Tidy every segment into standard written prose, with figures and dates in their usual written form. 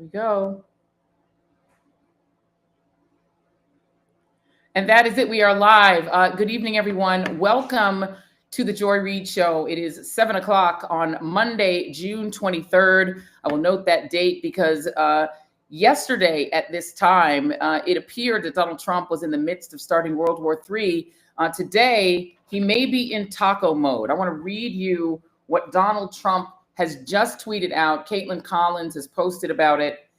we go. And that is it. We are live. Good evening, everyone. Welcome to the Joy Reid Show. It is 7 o'clock on Monday, June 23rd. I will note that date because yesterday at this time, it appeared that Donald Trump was in the midst of starting World War III. Today, he may be in taco mode. I want to read you what Donald Trump has just tweeted out. Caitlin Collins has posted about it.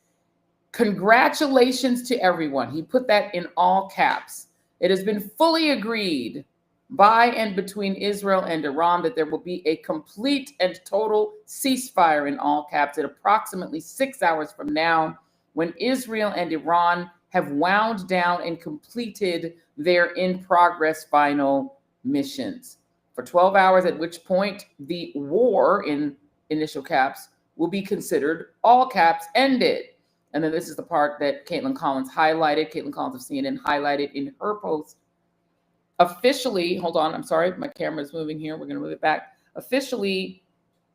Congratulations to everyone. He put that in all caps. It has been fully agreed by and between Israel and Iran that there will be a complete and total ceasefire in all caps at approximately 6 hours from now, when Israel and Iran have wound down and completed their in-progress final missions. For 12 hours, at which point the war, in initial caps, will be considered, all caps, ended. And then this is the part that Caitlin Collins highlighted. Caitlin Collins of CNN highlighted in her post. Officially, hold on, I'm sorry, my camera is moving here. We're going to move it back. Officially,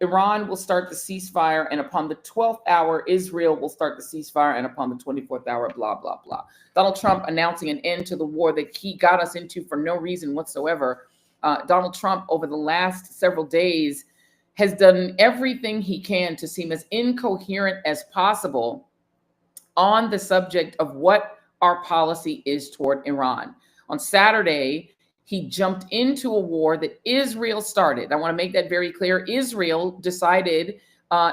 Iran will start the ceasefire, and upon the 12th hour, Israel will start the ceasefire, and upon the 24th hour, blah, blah, blah. Donald Trump announcing an end to the war that he got us into for no reason whatsoever. Donald Trump, over the last several days, has done everything he can to seem as incoherent as possible on the subject of what our policy is toward Iran. On Saturday, he jumped into a war that Israel started. I want to make that very clear. Israel decided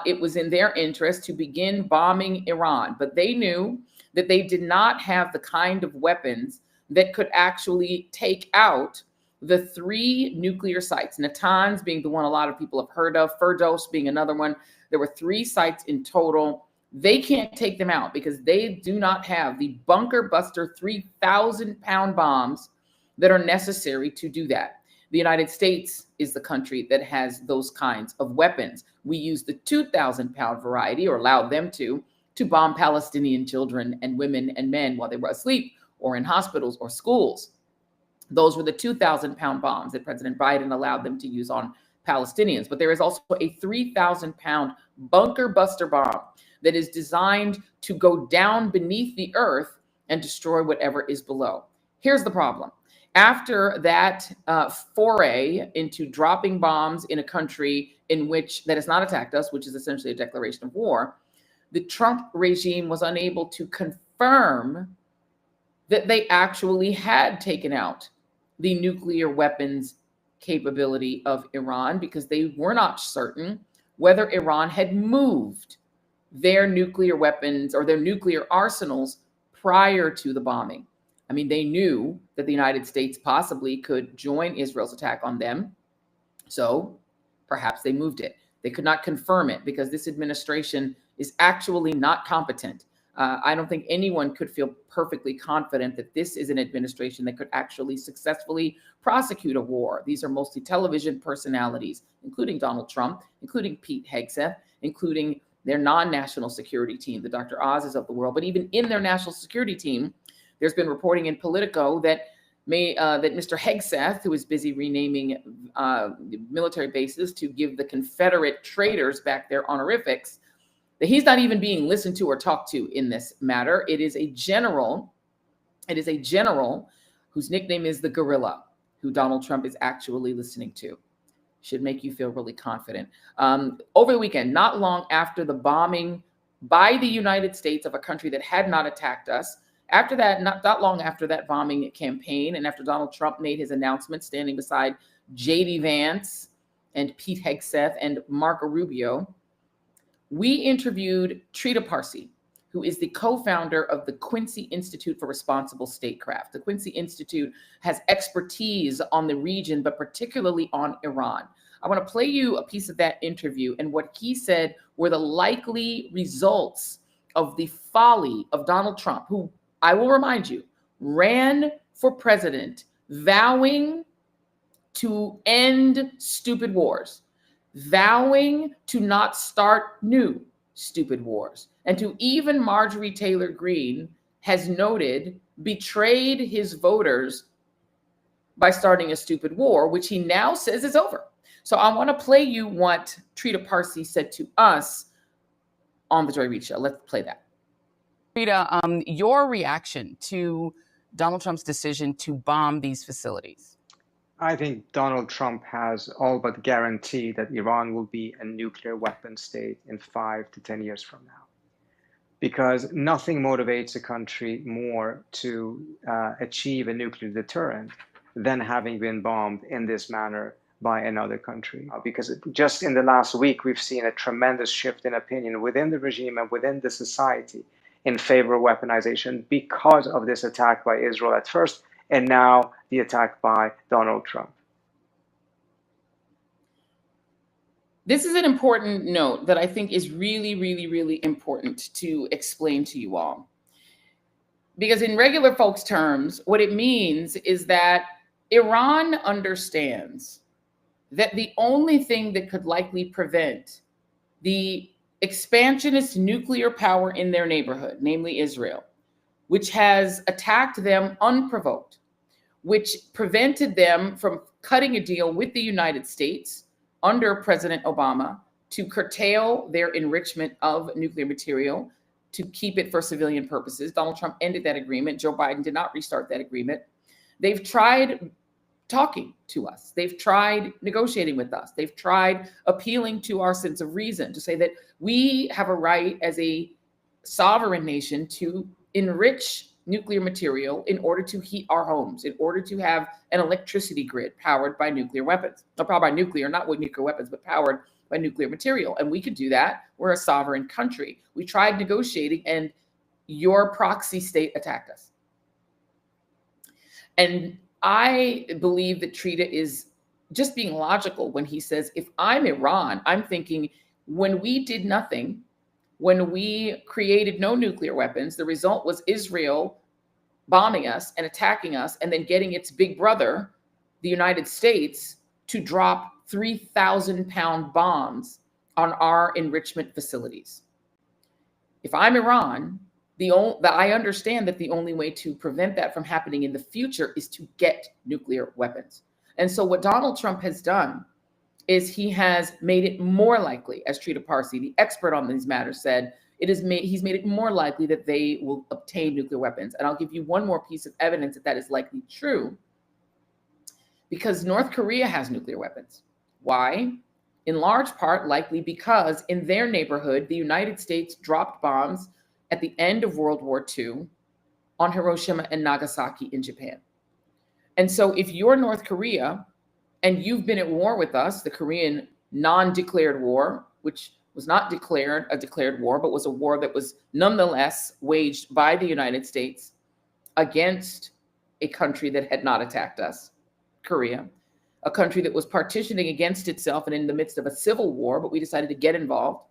it was in their interest to begin bombing Iran, but they knew that they did not have the kind of weapons that could actually take out the 3 nuclear sites, Natanz being the one a lot of people have heard of, Firdos being another one. There were 3 sites in total. They can't take them out because they do not have the bunker buster 3,000-pound bombs that are necessary to do that. The United States is the country that has those kinds of weapons. We use the 2,000-pound variety, or allowed them to bomb Palestinian children and women and men while they were asleep or in hospitals or schools. Those were the 2,000-pound bombs that President Biden allowed them to use on Palestinians. But there is also a 3,000-pound bunker buster bomb that is designed to go down beneath the earth and destroy whatever is below. Here's the problem. After that foray into dropping bombs in a country that has not attacked us, which is essentially a declaration of war, the Trump regime was unable to confirm that they actually had taken out the nuclear weapons capability of Iran, because they were not certain whether Iran had moved their nuclear weapons or their nuclear arsenals prior to the bombing. I mean, they knew that the United States possibly could join Israel's attack on them, so perhaps they moved it. They could not confirm it because this administration is actually not competent. I don't think anyone could feel perfectly confident that this is an administration that could actually successfully prosecute a war. These are mostly television personalities, including Donald Trump, including Pete Hegseth, including their non-national security team, the Dr. Oz's of the world. But even in their national security team, there's been reporting in Politico that Mr. Hegseth, who is busy renaming military bases to give the Confederate traitors back their honorifics, that he's not even being listened to or talked to in this matter. It is a general whose nickname is the Gorilla, who Donald Trump is actually listening to. Should make you feel really confident. Over the weekend, not long after the bombing by the United States of a country that had not attacked us, after that, not that long after that bombing campaign, and after Donald Trump made his announcement standing beside J.D. Vance and Pete Hegseth and Marco Rubio, we interviewed Trita Parsi, who is the co-founder of the Quincy Institute for Responsible Statecraft. The Quincy Institute has expertise on the region, but particularly on Iran. I want to play you a piece of that interview and what he said were the likely results of the folly of Donald Trump, who, I will remind you, ran for president vowing to end stupid wars, vowing to not start new stupid wars, and to even Marjorie Taylor Greene has noted betrayed his voters by starting a stupid war, which he now says is over. So I want to play you what Trita Parsi said to us on the Joy Reid Show. Let's play that. Rita, your reaction to Donald Trump's decision to bomb these facilities? I think Donald Trump has all but guaranteed that Iran will be a nuclear weapon state in 5 to 10 years from now. Because nothing motivates a country more to achieve a nuclear deterrent than having been bombed in this manner by another country. Because just in the last week, we've seen a tremendous shift in opinion within the regime and within the society in favor of weaponization because of this attack by Israel at first, and now the attack by Donald Trump. This is an important note that I think is really, really, really important to explain to you all. Because in regular folks' terms, what it means is that Iran understands that the only thing that could likely prevent the expansionist nuclear power in their neighborhood, namely Israel, which has attacked them unprovoked, which prevented them from cutting a deal with the United States under President Obama to curtail their enrichment of nuclear material, to keep it for civilian purposes. Donald Trump ended that agreement. Joe Biden did not restart that agreement. They've tried talking to us. They've tried negotiating with us. They've tried appealing to our sense of reason to say that we have a right as a sovereign nation to enrich nuclear material in order to heat our homes, in order to have an electricity grid powered by nuclear weapons, not powered by nuclear, not with nuclear weapons, but powered by nuclear material. And we could do that. We're a sovereign country. We tried negotiating and your proxy state attacked us. And I believe that Trita is just being logical when he says, if I'm Iran, I'm thinking when we did nothing, when we created no nuclear weapons, the result was Israel bombing us and attacking us and then getting its big brother, the United States, to drop 3,000-pound bombs on our enrichment facilities. If I'm Iran, I understand that the only way to prevent that from happening in the future is to get nuclear weapons. And so what Donald Trump has done is he has made it more likely, as Trita Parsi, the expert on these matters, said, he's made it more likely that they will obtain nuclear weapons. And I'll give you one more piece of evidence that that is likely true, because North Korea has nuclear weapons. Why? In large part, likely because in their neighborhood, the United States dropped bombs at the end of World War II on Hiroshima and Nagasaki in Japan. And so if you're North Korea and you've been at war with us, the Korean non-declared war, which was not declared a declared war, but was a war that was nonetheless waged by the United States against a country that had not attacked us, Korea, a country that was partitioning against itself and in the midst of a civil war, but we decided to get involved.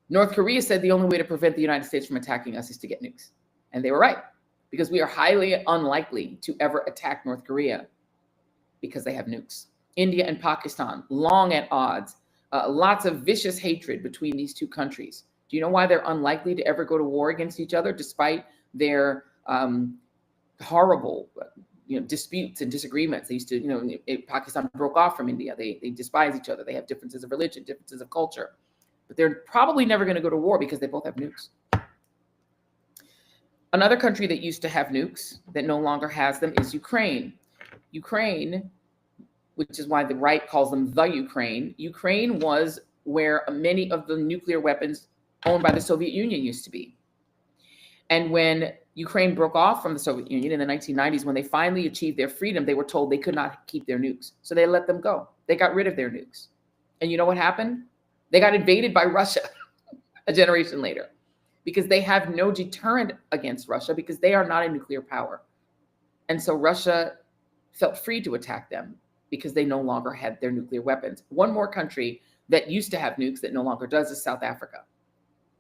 North Korea said the only way to prevent the United States from attacking us is to get nukes. And they were right, because we are highly unlikely to ever attack North Korea because they have nukes. India and Pakistan, long at odds, lots of vicious hatred between these two countries. Do you know why they're unlikely to ever go to war against each other, despite their horrible disputes and disagreements? They used to, Pakistan broke off from India. They despise each other. They have differences of religion, differences of culture. But they're probably never going to go to war because they both have nukes. Another country that used to have nukes that no longer has them is Ukraine. Ukraine, which is why the right calls them the Ukraine. Ukraine was where many of the nuclear weapons owned by the Soviet Union used to be. And when Ukraine broke off from the Soviet Union in the 1990s, when they finally achieved their freedom, they were told they could not keep their nukes. So they let them go. They got rid of their nukes. And you know what happened? They got invaded by Russia a generation later, because they have no deterrent against Russia because they are not a nuclear power. And so Russia felt free to attack them because they no longer had their nuclear weapons. One more country that used to have nukes that no longer does is South Africa.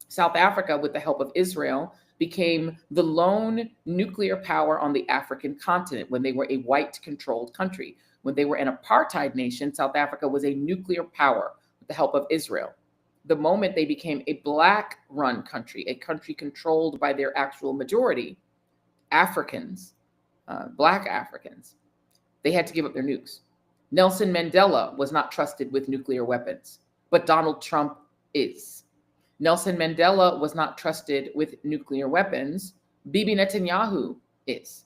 South Africa, with the help of Israel, became the lone nuclear power on the African continent when they were a white-controlled country. When they were an apartheid nation, South Africa was a nuclear power with the help of Israel. The moment they became a black-run country, a country controlled by their actual majority, Africans, black Africans, they had to give up their nukes. Nelson Mandela was not trusted with nuclear weapons, but Donald Trump is. Nelson Mandela was not trusted with nuclear weapons. Bibi Netanyahu is.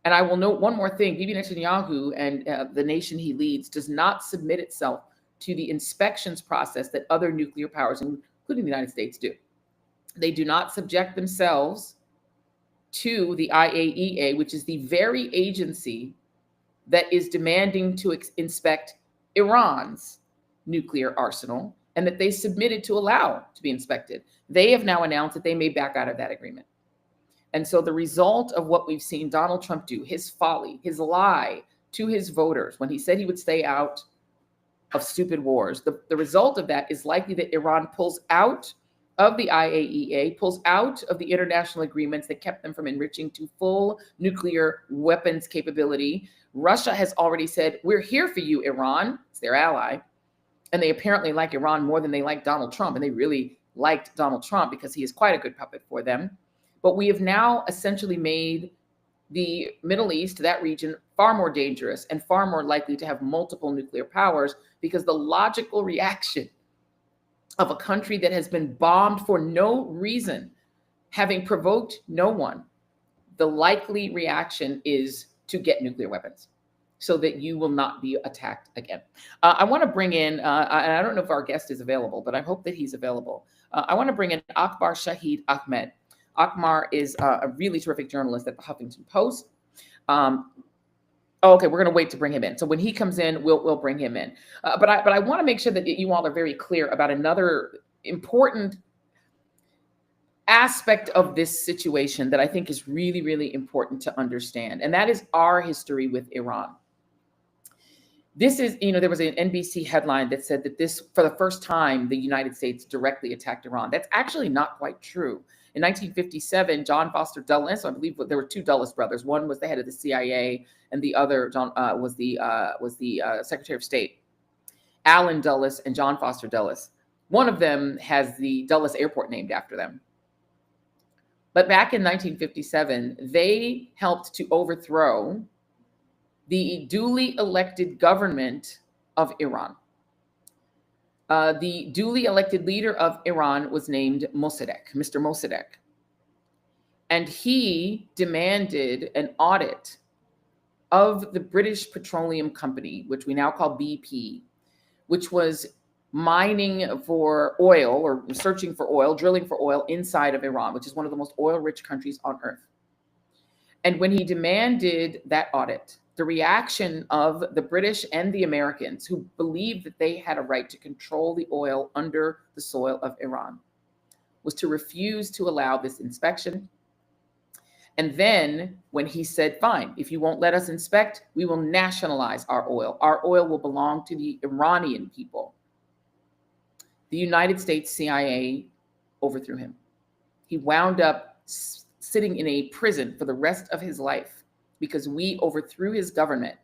And I will note one more thing. Bibi Netanyahu and the nation he leads does not submit itself to the inspections process that other nuclear powers, including the United States, do. They do not subject themselves to the IAEA, which is the very agency that is demanding to inspect Iran's nuclear arsenal and that they submitted to allow to be inspected. They have now announced that they may back out of that agreement. And so the result of what we've seen Donald Trump do, his folly, his lie to his voters when he said he would stay out of stupid wars, the result of that is likely that Iran pulls out of the IAEA, pulls out of the international agreements that kept them from enriching to full nuclear weapons capability. Russia has already said, we're here for you, Iran. It's their ally. And they apparently like Iran more than they like Donald Trump. And they really liked Donald Trump because he is quite a good puppet for them. But we have now essentially made the Middle East, that region, far more dangerous and far more likely to have multiple nuclear powers, because the logical reaction of a country that has been bombed for no reason, having provoked no one, the likely reaction is to get nuclear weapons so that you will not be attacked again. I want to bring in, and I don't know if our guest is available, but I hope that he's available. I want to bring in Akbar Shahid Ahmed. Akbar is a really terrific journalist at the Huffington Post. Okay, we're going to wait to bring him in. So when he comes in, we'll bring him in. But I want to make sure that you all are very clear about another important aspect of this situation that I think is really, really important to understand, and that is our history with Iran. This is, there was an NBC headline that said that this, for the first time, the United States directly attacked Iran. That's actually not quite true. In 1957, John Foster Dulles, I believe there were two Dulles brothers. One was the head of the CIA, and the other was the Secretary of State, Allen Dulles and John Foster Dulles. One of them has the Dulles Airport named after them. But back in 1957, they helped to overthrow the duly elected government of Iran. The duly elected leader of Iran was named Mossadegh, Mr. Mossadegh. And he demanded an audit of the British Petroleum Company, which we now call BP, which was mining for oil or searching for oil, drilling for oil inside of Iran, which is one of the most oil-rich countries on earth. And when he demanded that audit, the reaction of the British and the Americans, who believed that they had a right to control the oil under the soil of Iran, was to refuse to allow this inspection. And then when he said, fine, if you won't let us inspect, we will nationalize our oil. Our oil will belong to the Iranian people. The United States CIA overthrew him. He wound up sitting in a prison for the rest of his life because we overthrew his government,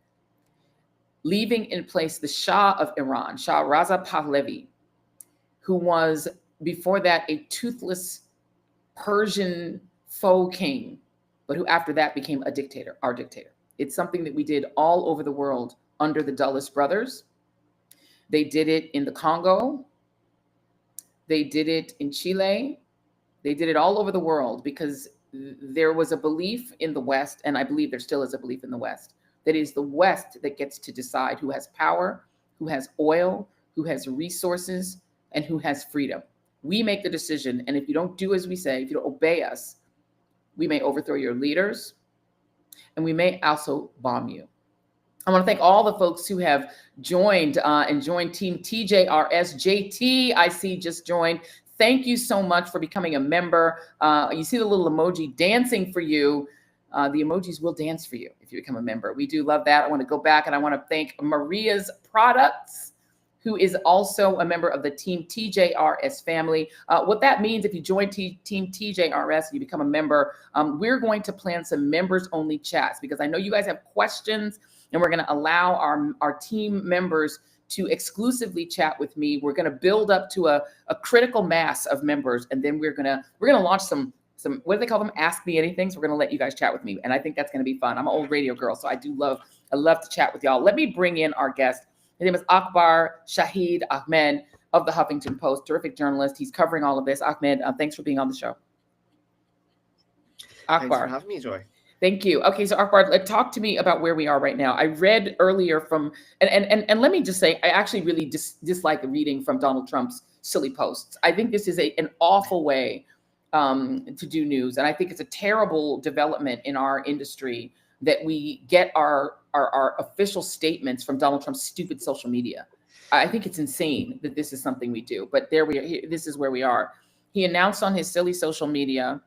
leaving in place the Shah of Iran, Shah Reza Pahlavi, who was before that a toothless Persian faux king, but who after that became a dictator, our dictator. It's something that we did all over the world under the Dulles brothers. They did it in the Congo. They did it in Chile. They did it all over the world because there was a belief in the West, and I believe there still is a belief in the West, that it is the West that gets to decide who has power, who has oil, who has resources, and who has freedom. We make the decision, and if you don't do as we say, if you don't obey us, we may overthrow your leaders, and we may also bomb you. I want to thank all the folks who have joined and joined Team TJRS. JT, I see, just joined. Thank you so much for becoming a member. You see the little emoji dancing for you. The emojis will dance for you if you become a member. We do love that. I want to go back and I want to thank Maria's Products, who is also a member of the Team TJRS family. What that means, if you join Team TJRS and you become a member, we're going to plan some members-only chats because I know you guys have questions, and we're going to allow our team members to exclusively chat with me. We're going to build up to a critical mass of members, and then we're going to launch some what do they call them? Ask Me Anything. So we're going to let you guys chat with me, and I think that's going to be fun. I'm an old radio girl, so I love to chat with y'all. Let me bring in our guest. His name is Akbar Shahid Ahmed. of the Huffington Post, terrific journalist. He's covering all of this. Ahmed, thanks for being on the show. Akbar. Thanks for having me, Joy. Thank you. Okay, so Akbar, talk to me about where we are right now. I read earlier from, and let me just say, I actually really dislike reading from Donald Trump's silly posts. I think this is an awful way to do news, and I think it's a terrible development in our industry that we get our official statements from Donald Trump's stupid social media. I think it's insane that this is something we do, but there we are. This is where we are. He announced on his silly social media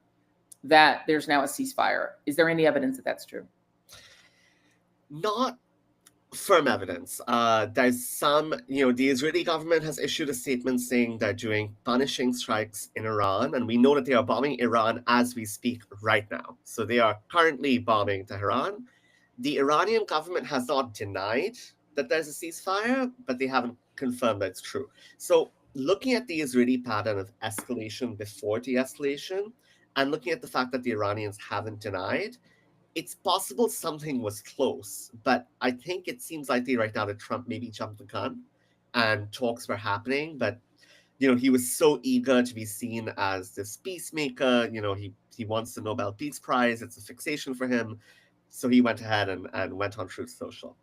that there's now a ceasefire. Is there any evidence that that's true? Not firm evidence. There's some, the Israeli government has issued a statement saying they're doing punishing strikes in Iran, and we know that they are bombing Iran as we speak right now. So they are currently bombing Tehran. The Iranian government has not denied that there's a ceasefire, but they haven't confirmed that it's true. So looking at the Israeli pattern of escalation before de-escalation, and looking at the fact that the Iranians haven't denied, it's possible something was close. But I think it seems likely right now that Trump maybe jumped the gun and talks were happening. But, he was so eager to be seen as this peacemaker. He wants the Nobel Peace Prize. It's a fixation for him. So he went ahead and went on Truth Social.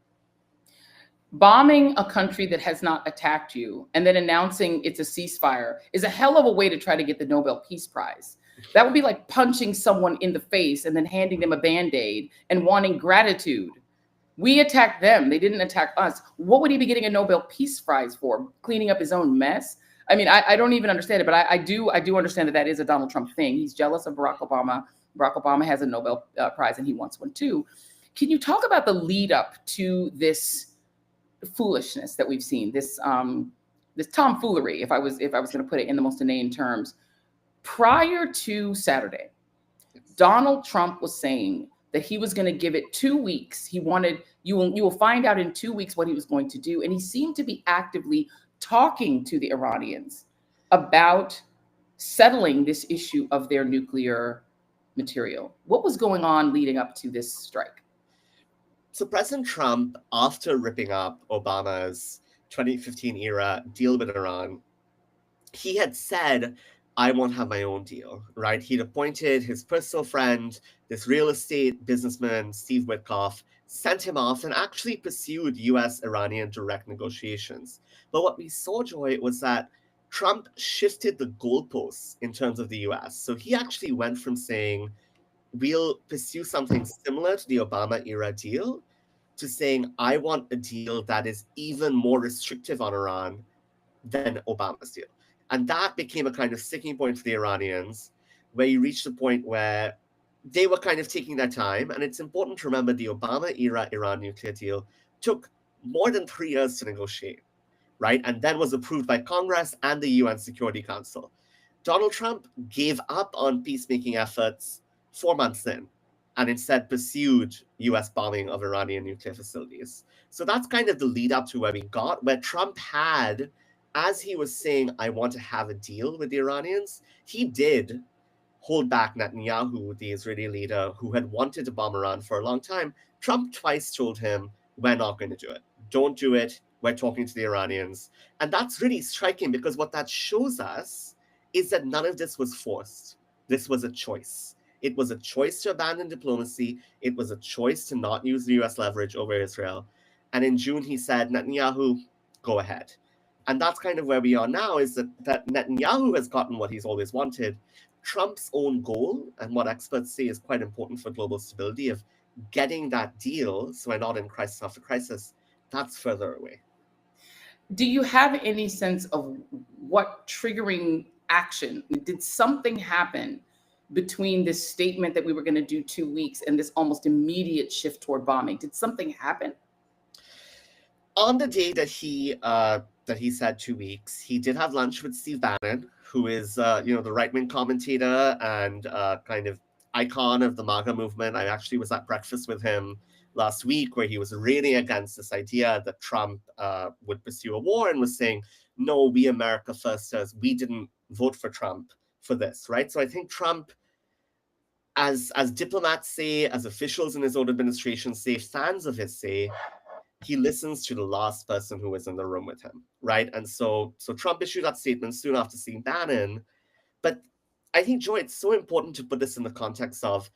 Bombing a country that has not attacked you and then announcing it's a ceasefire is a hell of a way to try to get the Nobel Peace Prize. That would be like punching someone in the face and then handing them a Band-Aid and wanting gratitude. We attacked them. They didn't attack us. What would he be getting a Nobel Peace Prize for? Cleaning up his own mess? I mean, I don't even understand it, but I do understand that is a Donald Trump thing. He's jealous of Barack Obama. Barack Obama has a Nobel Prize and he wants one too. Can you talk about the lead up to this foolishness that we've seen, this tomfoolery, if I was going to put it in the most inane terms? Prior to Saturday, Donald Trump was saying that he was going to give it 2 weeks. He wanted, you will find out in 2 weeks what he was going to do. And he seemed to be actively talking to the Iranians about settling this issue of their nuclear material. What was going on leading up to this strike? So President Trump, after ripping up Obama's 2015 era deal with Iran, he had said, I want to have my own deal, right? He'd appointed his personal friend, this real estate businessman, Steve Witkoff, sent him off and actually pursued US-Iranian direct negotiations. But what we saw, Joy, was that Trump shifted the goalposts in terms of the US. So he actually went from saying, we'll pursue something similar to the Obama-era deal, to saying, I want a deal that is even more restrictive on Iran than Obama's deal. And that became a kind of sticking point for the Iranians, where you reached a point where they were kind of taking their time. And it's important to remember the Obama-era Iran nuclear deal took more than 3 years to negotiate, right? And then was approved by Congress and the UN Security Council. Donald Trump gave up on peacemaking efforts 4 months in, and instead pursued US bombing of Iranian nuclear facilities. So that's kind of the lead up to where we got, where Trump had, as he was saying, I want to have a deal with the Iranians, he did hold back Netanyahu, the Israeli leader, who had wanted to bomb Iran for a long time. Trump twice told him, we're not going to do it. Don't do it. We're talking to the Iranians. And that's really striking, because what that shows us is that none of this was forced. This was a choice. It was a choice to abandon diplomacy. It was a choice to not use the US leverage over Israel. And in June, he said, Netanyahu, go ahead. And that's kind of where we are now, is that Netanyahu has gotten what he's always wanted. Trump's own goal, and what experts say is quite important for global stability, of getting that deal, so we're not in crisis after crisis, that's further away. Do you have any sense of what triggering action? Did something happen between this statement that we were going to do 2 weeks and this almost immediate shift toward bombing? Did something happen? On the day that he said 2 weeks, he did have lunch with Steve Bannon, who is the right-wing commentator and kind of icon of the MAGA movement. I actually was at breakfast with him last week, where he was railing against this idea that Trump would pursue a war, and was saying, no, we America firsters, we didn't vote for Trump for this, right? So I think Trump, as diplomats say, as officials in his own administration say, fans of his say, he listens to the last person who was in the room with him, right? And so Trump issued that statement soon after seeing Bannon. But I think, Joy, it's so important to put this in the context of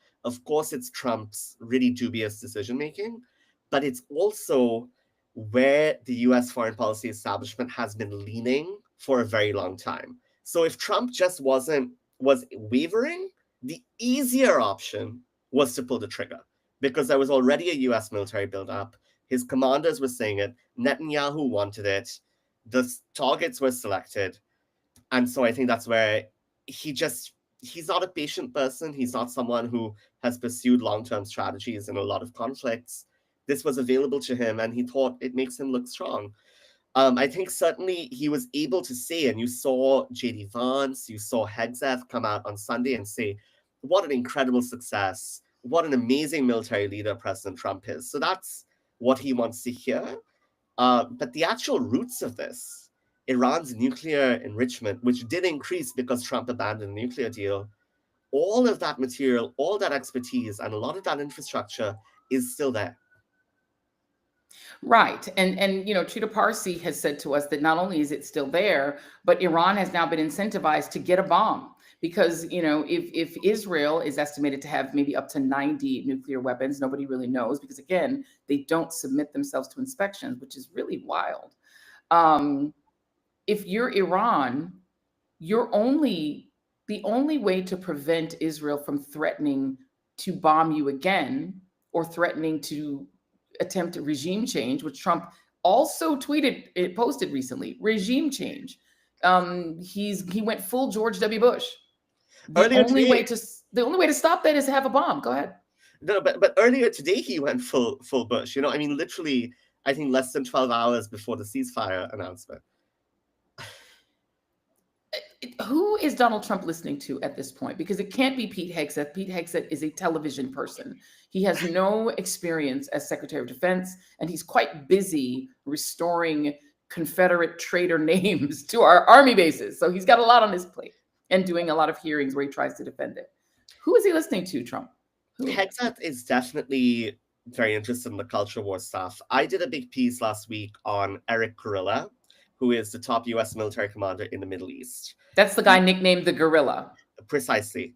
course, it's Trump's really dubious decision-making, but it's also where the US foreign policy establishment has been leaning for a very long time. So if Trump just was wavering, the easier option was to pull the trigger because there was already a US military buildup. His commanders were saying it. Netanyahu wanted it. The targets were selected. And so I think that's where he's not a patient person. He's not someone who has pursued long-term strategies in a lot of conflicts. This was available to him, and he thought it makes him look strong. I think certainly he was able to say, and you saw J.D. Vance, you saw Hegseth come out on Sunday and say, what an incredible success, what an amazing military leader President Trump is. So that's what he wants to hear. But the actual roots of this, Iran's nuclear enrichment, which did increase because Trump abandoned the nuclear deal, all of that material, all that expertise, and a lot of that infrastructure is still there. Right. And you know, Trita Parsi has said to us that not only is it still there, but Iran has now been incentivized to get a bomb. Because, you know, if Israel is estimated to have maybe up to 90 nuclear weapons, nobody really knows, because again, they don't submit themselves to inspections, which is really wild. If you're Iran, the only way to prevent Israel from threatening to bomb you again or threatening to attempt a regime change, which Trump also posted recently, regime change. He went full George W. Bush. The only way to stop that is to have a bomb. Go ahead. No, but earlier today he went full Bush. You know, I mean, literally, I think less than 12 hours before the ceasefire announcement. Who is Donald Trump listening to at this point? Because it can't be Pete Hegseth. Pete Hegseth is a television person. He has no experience as Secretary of Defense, and he's quite busy restoring Confederate traitor names to our army bases. So he's got a lot on his plate and doing a lot of hearings where he tries to defend it. Who is he listening to, Trump? Hegseth is definitely very interested in the culture war stuff. I did a big piece last week on Eric Kurilla, who is the top U.S. military commander in the Middle East. That's the guy nicknamed the Gorilla. Precisely.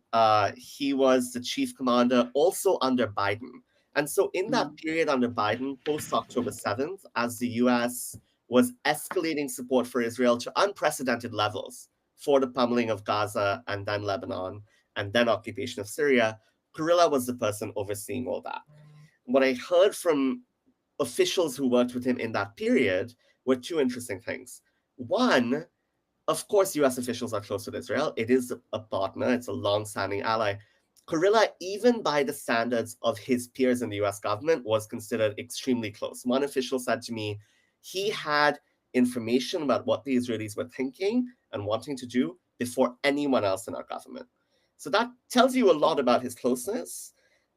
He was the chief commander also under Biden. And so in that period under Biden, post-October 7th, as the U.S. was escalating support for Israel to unprecedented levels for the pummeling of Gaza and then Lebanon and then occupation of Syria, Kurilla was the person overseeing all that. What I heard from officials who worked with him in that period were two interesting things. One, of course, U.S. officials are close with Israel. It is a partner. It's a long-standing ally. Kurilla, even by the standards of his peers in the U.S. government, was considered extremely close. One official said to me he had information about what the Israelis were thinking and wanting to do before anyone else in our government. So that tells you a lot about his closeness.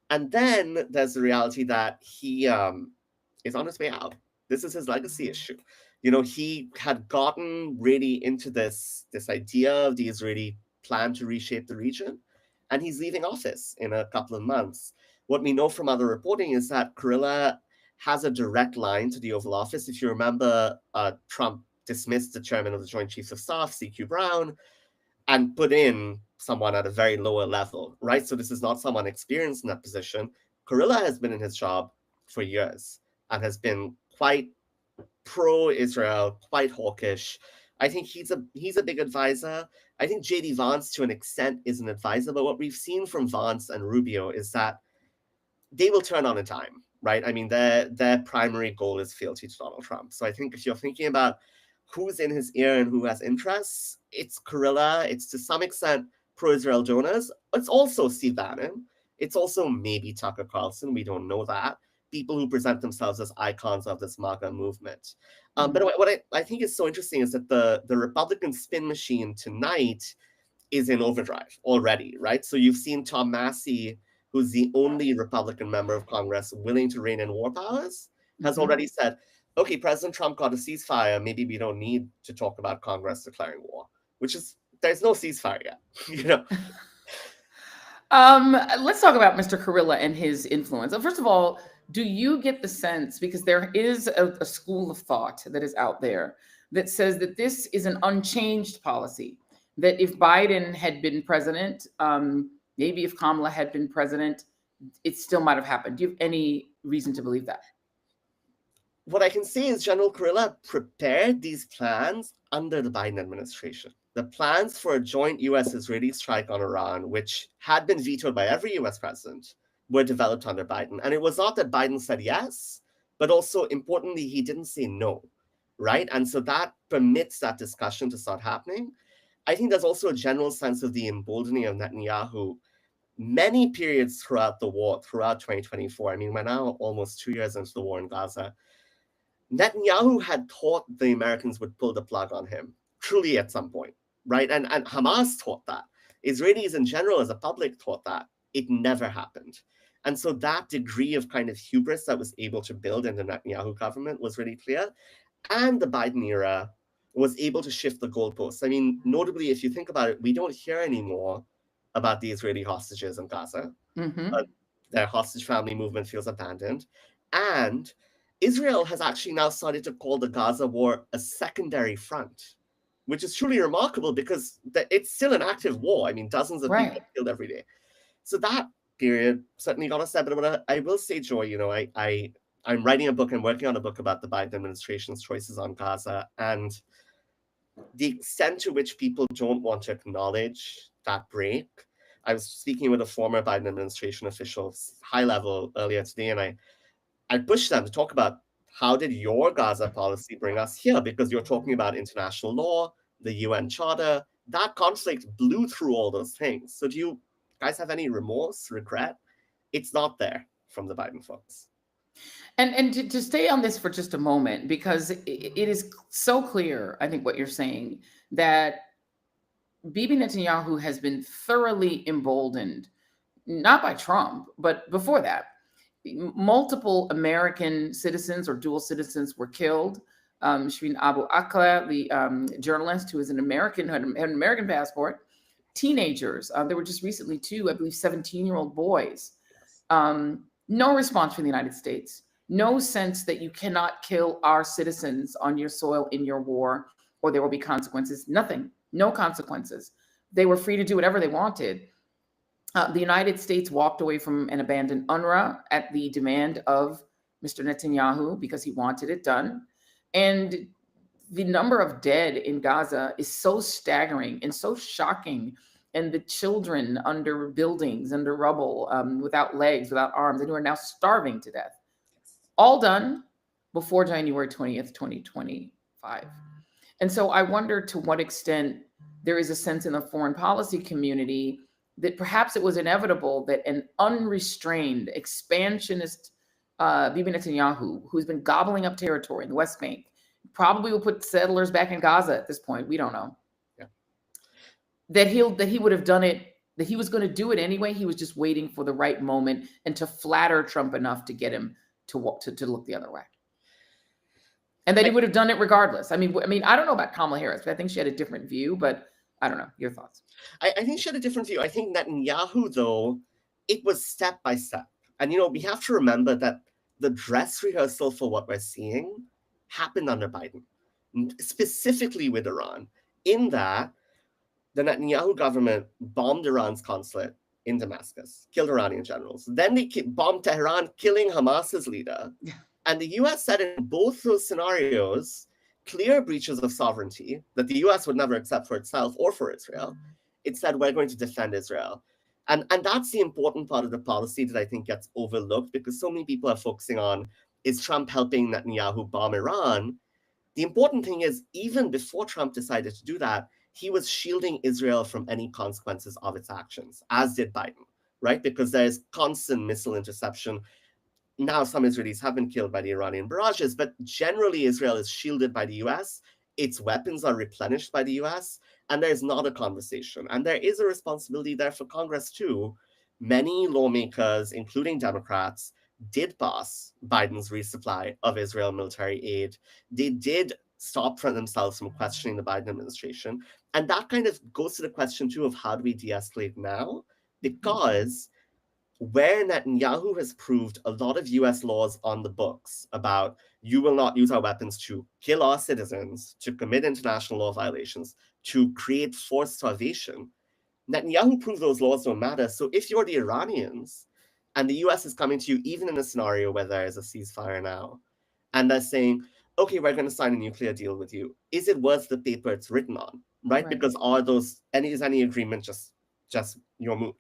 And then there's the reality that he is on his way out. This is his legacy issue. You know, he had gotten really into this idea of the Israeli plan to reshape the region, and he's leaving office in a couple of months. What we know from other reporting is that Kurilla has a direct line to the Oval Office. If you remember, Trump dismissed the chairman of the Joint Chiefs of Staff, C.Q. Brown, and put in someone at a very lower level, right? So this is not someone experienced in that position. Kurilla has been in his job for years and has been quite pro-Israel, quite hawkish. I think he's a big advisor. I think J.D. Vance, to an extent, is an advisor. But what we've seen from Vance and Rubio is that they will turn on a dime, right? I mean, their primary goal is fealty to Donald Trump. So I think if you're thinking about who's in his ear and who has interests, it's Kurilla. It's to some extent pro-Israel donors. It's also Steve Bannon. It's also maybe Tucker Carlson. We don't know that. People who present themselves as icons of this MAGA movement. But what I think is so interesting is that the Republican spin machine tonight is in overdrive already, right? So you've seen Tom Massey, who's the only Republican member of Congress willing to rein in war powers, has already said, okay, President Trump got a ceasefire. Maybe we don't need to talk about Congress declaring war, which is, there's no ceasefire yet, you know? Let's talk about Mr. Kurilla and his influence. First of all, Do you get the sense, because there is a school of thought that is out there that says that this is an unchanged policy, that if Biden had been president, maybe if Kamala had been president, it still might have happened. Do you have any reason to believe that? What I can say is General Kurilla prepared these plans under the Biden administration. The plans for a joint US-Israeli strike on Iran, which had been vetoed by every US president, were developed under Biden. And it was not that Biden said yes, but also importantly, he didn't say no, right? And so that permits that discussion to start happening. I think there's also a general sense of the emboldening of Netanyahu. Many periods throughout the war, throughout 2024, I mean, we're now almost 2 years into the war in Gaza, Netanyahu had thought the Americans would pull the plug on him, truly at some point, right? And Hamas thought that. Israelis in general, as a public, thought that. It never happened. And so that degree of kind of hubris that was able to build in the Netanyahu government was really clear. And the Biden era was able to shift the goalposts. I mean, notably, if you think about it, we don't hear anymore about the Israeli hostages in Gaza. Their hostage family movement feels abandoned. And Israel has actually now started to call the Gaza war a secondary front, which is truly remarkable because it's still an active war. I mean, dozens of people are killed every day. So that period certainly got us there. But I will say, Joy, you know, I'm writing a book and working on a book about the Biden administration's choices on Gaza, and the extent to which people don't want to acknowledge that break. I was speaking with a former Biden administration official, high level, earlier today, and I pushed them to talk about how did your Gaza policy bring us here? Because you're talking about international law, the UN Charter. That conflict blew through all those things. So do you guys have any remorse, regret? It's not there from the Biden folks. And to stay on this for just a moment, because it is so clear, I think, what you're saying, that Bibi Netanyahu has been thoroughly emboldened, not by Trump, but before that. Multiple American citizens or dual citizens were killed. Shireen Abu Akleh, the journalist who is an American, had an American passport. Teenagers, there were just recently two, I believe, 17-year-old boys. No response from the United States. No sense that you cannot kill our citizens on your soil in your war, or there will be consequences. Nothing. No consequences. They were free to do whatever they wanted. The United States walked away from and abandoned UNRWA at the demand of Mr. Netanyahu because he wanted it done. And the number of dead in Gaza is so staggering and so shocking. And the children under buildings, under rubble, without legs, without arms, and who are now starving to death. All done before January 20th, 2025. And so I wonder to what extent there is a sense in the foreign policy community that perhaps it was inevitable that an unrestrained, expansionist Bibi Netanyahu, who's been gobbling up territory in the West Bank, probably will put settlers back in Gaza at this point. We don't know. Yeah. That he would have done it, that he was going to do it anyway. He was just waiting for the right moment and to flatter Trump enough to get him to look the other way. And that he would have done it regardless. I mean, I don't know about Kamala Harris, but I think she had a different view, but I don't know. Your thoughts? I think she had a different view. I think Netanyahu, though, it was step by step. And, you know, we have to remember that the dress rehearsal for what we're seeing happened under Biden, specifically with Iran, in that the Netanyahu government bombed Iran's consulate in Damascus, killed Iranian generals. Then they bombed Tehran, killing Hamas's leader. Yeah. And the U.S. said in both those scenarios, clear breaches of sovereignty that the U.S. would never accept for itself or for Israel. It said, we're going to defend Israel. And that's the important part of the policy that I think gets overlooked, because so many people are focusing on, is Trump helping Netanyahu bomb Iran? The important thing is, even before Trump decided to do that, he was shielding Israel from any consequences of its actions, as did Biden, right? Because there's constant missile interception. Now, some Israelis have been killed by the Iranian barrages, but generally Israel is shielded by the US. Its weapons are replenished by the US, and there's not a conversation. And there is a responsibility there for Congress too. Many lawmakers, including Democrats, did pass Biden's resupply of Israel military aid. They did stop themselves from questioning the Biden administration. And that kind of goes to the question too of how do we de-escalate now? Because where Netanyahu has proved a lot of US laws on the books about you will not use our weapons to kill our citizens, to commit international law violations, to create forced starvation, Netanyahu proved those laws don't matter. So if you're the Iranians and the US is coming to you, even in a scenario where there is a ceasefire now, and they're saying, okay, we're going to sign a nuclear deal with you, is it worth the paper it's written on, right? Because is any agreement just your mood?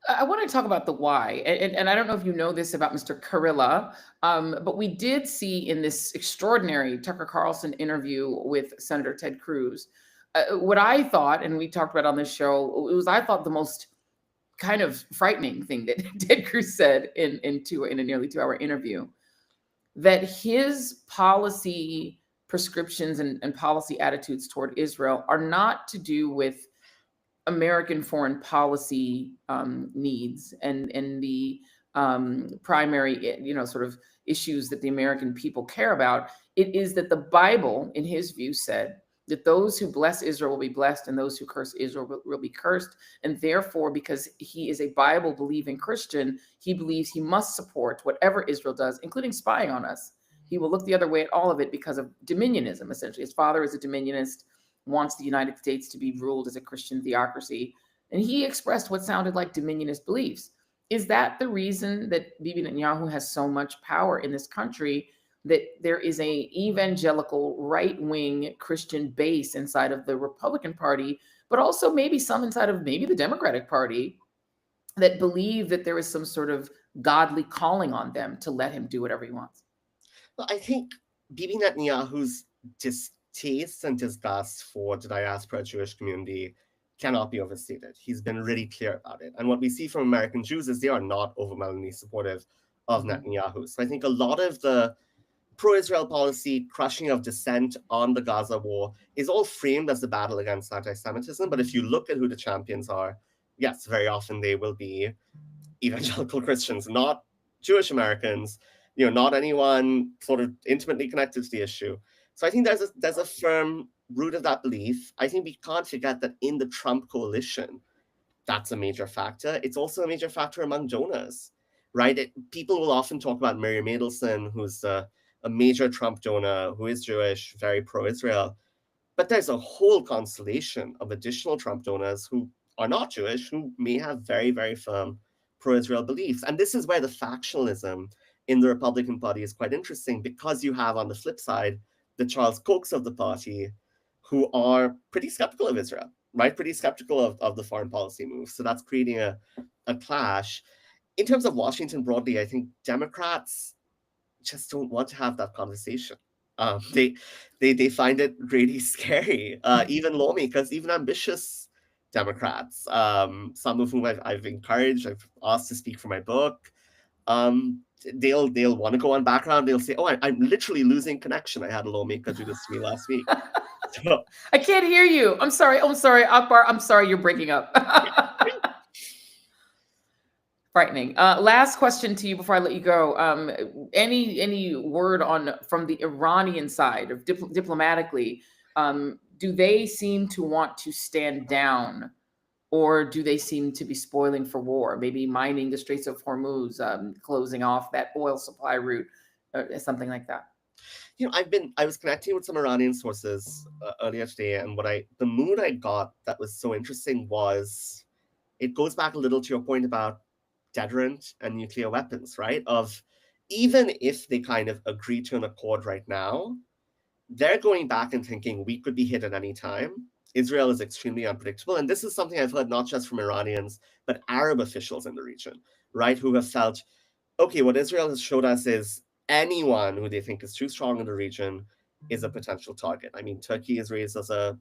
I want to talk about the why, and I don't know if you know this about Mr. Kurilla, but we did see in this extraordinary Tucker Carlson interview with Senator Ted Cruz, what I thought, and we talked about on this show, I thought the most kind of frightening thing that Ted Cruz said in a nearly 2-hour interview, that his policy prescriptions and policy attitudes toward Israel are not to do with American foreign policy needs and the primary, sort of issues that the American people care about. It is that the Bible, in his view, said that those who bless Israel will be blessed and those who curse Israel will be cursed. And therefore, because he is a Bible-believing Christian, he believes he must support whatever Israel does, including spying on us. He will look the other way at all of it because of dominionism, essentially. His father is a dominionist, wants the United States to be ruled as a Christian theocracy. And he expressed what sounded like dominionist beliefs. Is that the reason that Bibi Netanyahu has so much power in this country, that there is a evangelical right-wing Christian base inside of the Republican Party, but also maybe some inside of maybe the Democratic Party, that believe that there is some sort of godly calling on them to let him do whatever he wants? Well, I think Bibi Netanyahu's distaste and disgust for the diaspora Jewish community cannot be overstated. He's been really clear about it. And what we see from American Jews is they are not overwhelmingly supportive of Netanyahu. So I think a lot of the pro-Israel policy, crushing of dissent on the Gaza war is all framed as the battle against anti-Semitism. But if you look at who the champions are, yes, very often they will be evangelical Christians, not Jewish Americans, not anyone sort of intimately connected to the issue. So I think there's a firm root of that belief. I think we can't forget that in the Trump coalition, that's a major factor. It's also a major factor among donors, right? People will often talk about Miriam Adelson, who's a major Trump donor, who is Jewish, very pro-Israel. But there's a whole constellation of additional Trump donors who are not Jewish, who may have very, very firm pro-Israel beliefs. And this is where the factionalism in the Republican Party is quite interesting, because you have on the flip side the Charles Kochs of the party who are pretty skeptical of Israel, right? Pretty skeptical of the foreign policy moves. So that's creating a clash. In terms of Washington broadly, I think Democrats just don't want to have that conversation. They find it really scary. Even lawmakers, even ambitious Democrats, some of whom I've encouraged, I've asked to speak for my book, they'll want to go on background. They'll say, "Oh, I'm literally losing connection. I had a lawmaker do this to me last week." So, I can't hear you. I'm sorry, Akbar. I'm sorry, you're breaking up. Frightening. Last question to you before I let you go. Any word from the Iranian side, of diplomatically? Do they seem to want to stand down, or do they seem to be spoiling for war? Maybe mining the Straits of Hormuz, closing off that oil supply route, something like that. I was connecting with some Iranian sources earlier today, and the mood I got that was so interesting was, it goes back a little to your point about deterrent and nuclear weapons, right? Of even if they kind of agree to an accord right now, they're going back and thinking we could be hit at any time. Israel is extremely unpredictable. And this is something I've heard not just from Iranians, but Arab officials in the region, right? Who have felt, okay, what Israel has showed us is anyone who they think is too strong in the region is a potential target. I mean, Turkey is raised as a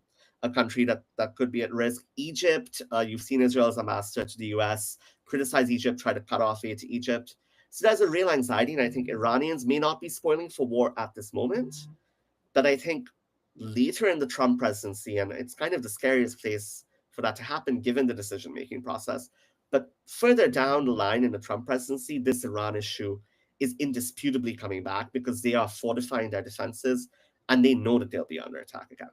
country that could be at risk. Egypt, you've seen Israel's ambassador to the US criticize Egypt, try to cut off aid to Egypt. So there's a real anxiety, and I think Iranians may not be spoiling for war at this moment, but I think later in the Trump presidency, and it's kind of the scariest place for that to happen given the decision-making process, but further down the line in the Trump presidency, this Iran issue is indisputably coming back because they are fortifying their defenses and they know that they'll be under attack again.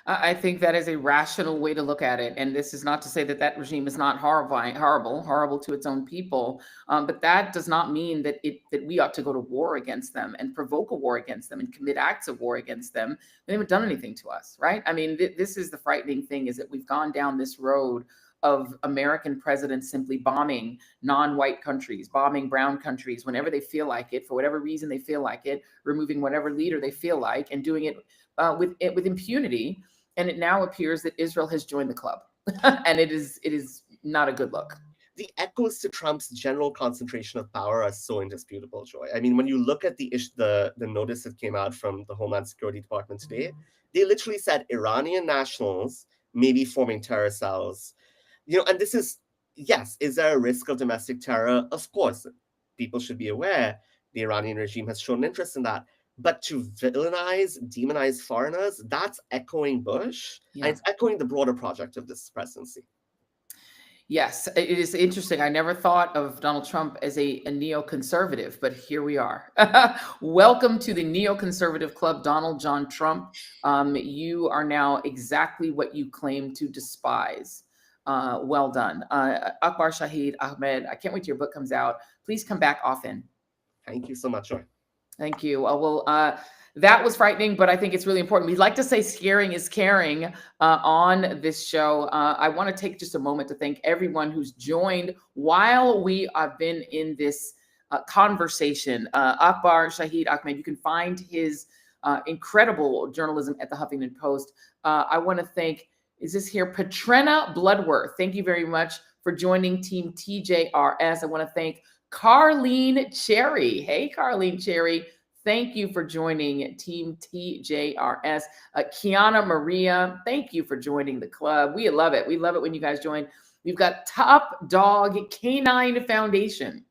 I think that is a rational way to look at it. And this is not to say that that regime is not horrible to its own people. But that does not mean that we ought to go to war against them and provoke a war against them and commit acts of war against them. They haven't done anything to us, right? I mean, this is the frightening thing, is that we've gone down this road of American presidents simply bombing non-white countries, bombing brown countries whenever they feel like it, for whatever reason they feel like it, removing whatever leader they feel like, and doing it with impunity. And it now appears that Israel has joined the club, and it is not a good look. The echoes to Trump's general concentration of power are so indisputable, Joy. I mean, when you look at the notice that came out from the Homeland Security Department today, they literally said Iranian nationals may be forming terror cells. And this is, yes, is there a risk of domestic terror? Of course, people should be aware. The Iranian regime has shown interest in that. But to villainize, demonize foreigners, that's echoing Bush. Yeah. And it's echoing the broader project of this presidency. Yes, it is interesting. I never thought of Donald Trump as a neoconservative, but here we are. Welcome to the NeoConservative Club, Donald John Trump. You are now exactly what you claim to despise. Well done. Akbar, Shahid, Ahmed, I can't wait till your book comes out. Please come back often. Thank you so much, Joy. Thank you. That was frightening, but I think it's really important. We like to say scaring is caring on this show. I want to take just a moment to thank everyone who's joined while we have been in this conversation. Akbar, Shahid, Ahmed, you can find his incredible journalism at the Huffington Post. I want to thank, is this here, Patrena Bloodworth. Thank you very much for joining Team TJRS. I want to thank Carlene Cherry. Hey, Carlene Cherry. Thank you for joining Team TJRS. Kiana Maria, thank you for joining the club. We love it. We love it when you guys join. We've got Top Dog Canine Foundation,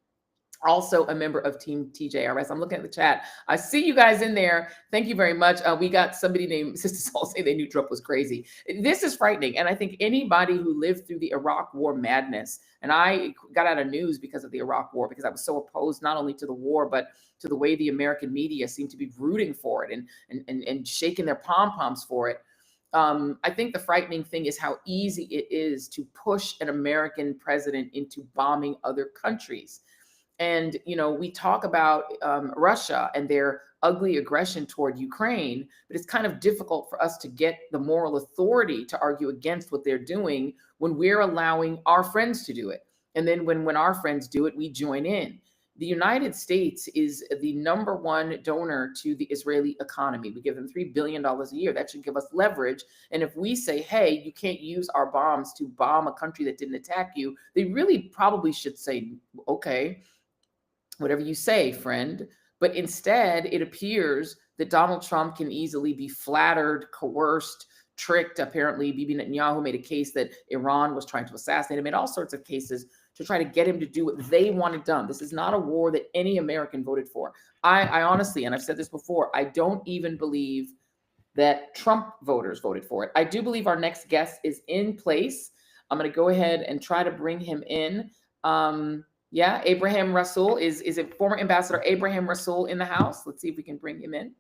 also a member of Team TJRS. I'm looking at the chat. I see you guys in there. Thank you very much. We got somebody named Sister Saul say they knew Trump was crazy. This is frightening. And I think anybody who lived through the Iraq War madness, and I got out of news because of the Iraq War, because I was so opposed not only to the war, but to the way the American media seemed to be rooting for it and shaking their pom-poms for it. I think the frightening thing is how easy it is to push an American president into bombing other countries. And, we talk about Russia and their ugly aggression toward Ukraine, but it's kind of difficult for us to get the moral authority to argue against what they're doing when we're allowing our friends to do it. And then when our friends do it, we join in. The United States is the #1 donor to the Israeli economy. We give them $3 billion a year. That should give us leverage. And if we say, hey, you can't use our bombs to bomb a country that didn't attack you, they really probably should say, okay, whatever you say, friend. But instead, it appears that Donald Trump can easily be flattered, coerced, tricked. Apparently, Bibi Netanyahu made a case that Iran was trying to assassinate him, made all sorts of cases to try to get him to do what they wanted done. This is not a war that any American voted for. I honestly, and I've said this before, I don't even believe that Trump voters voted for it. I do believe our next guest is in place. I'm going to go ahead and try to bring him in. Yeah, Ibrahim Russul is it former Ambassador Ibrahim Russul in the house? Let's see if we can bring him in.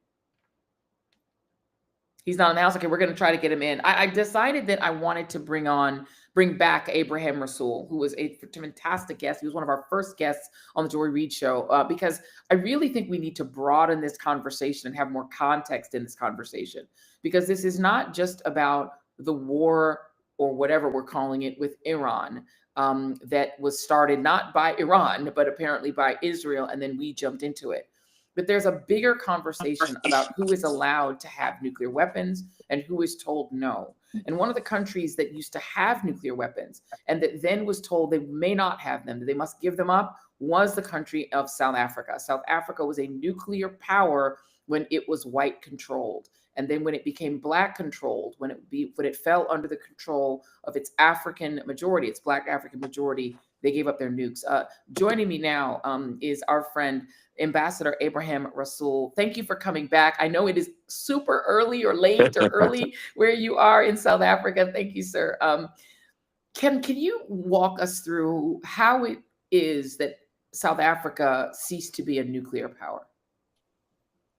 He's not in the house. Okay, we're going to try to get him in. I decided that I wanted to bring back Ibrahim Russul, who was a fantastic guest. He was one of our first guests on the Joy Reid show, because I really think we need to broaden this conversation and have more context in this conversation, because this is not just about the war or whatever we're calling it with Iran, that was started not by Iran, but apparently by Israel, and then we jumped into it. But there's a bigger conversation about who is allowed to have nuclear weapons and who is told no. And one of the countries that used to have nuclear weapons and that then was told they may not have them, that they must give them up, was the country of South Africa. South Africa was a nuclear power when it was white controlled. And then when it became black controlled, when it fell under the control of its African majority, its black African majority, they gave up their nukes. Joining me now is our friend, Ambassador Ibrahim Russul. Thank you for coming back. I know it is super early or late or early where you are in South Africa. Thank you, sir. Can you walk us through how it is that South Africa ceased to be a nuclear power?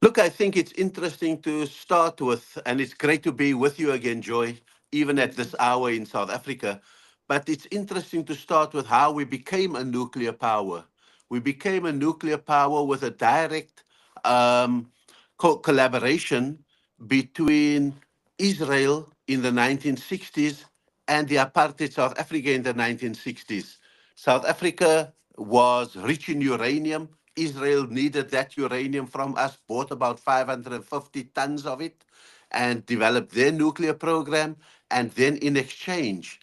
Look, I think it's interesting to start with, and it's great to be with you again, Joy, even at this hour in South Africa. But it's interesting to start with how we became a nuclear power. We became a nuclear power with a direct um, collaboration between Israel in the 1960s and the apartheid South Africa in the 1960s. South Africa was rich in uranium. Israel needed that uranium from us, bought about 550 tons of it, and developed their nuclear program. And then, in exchange,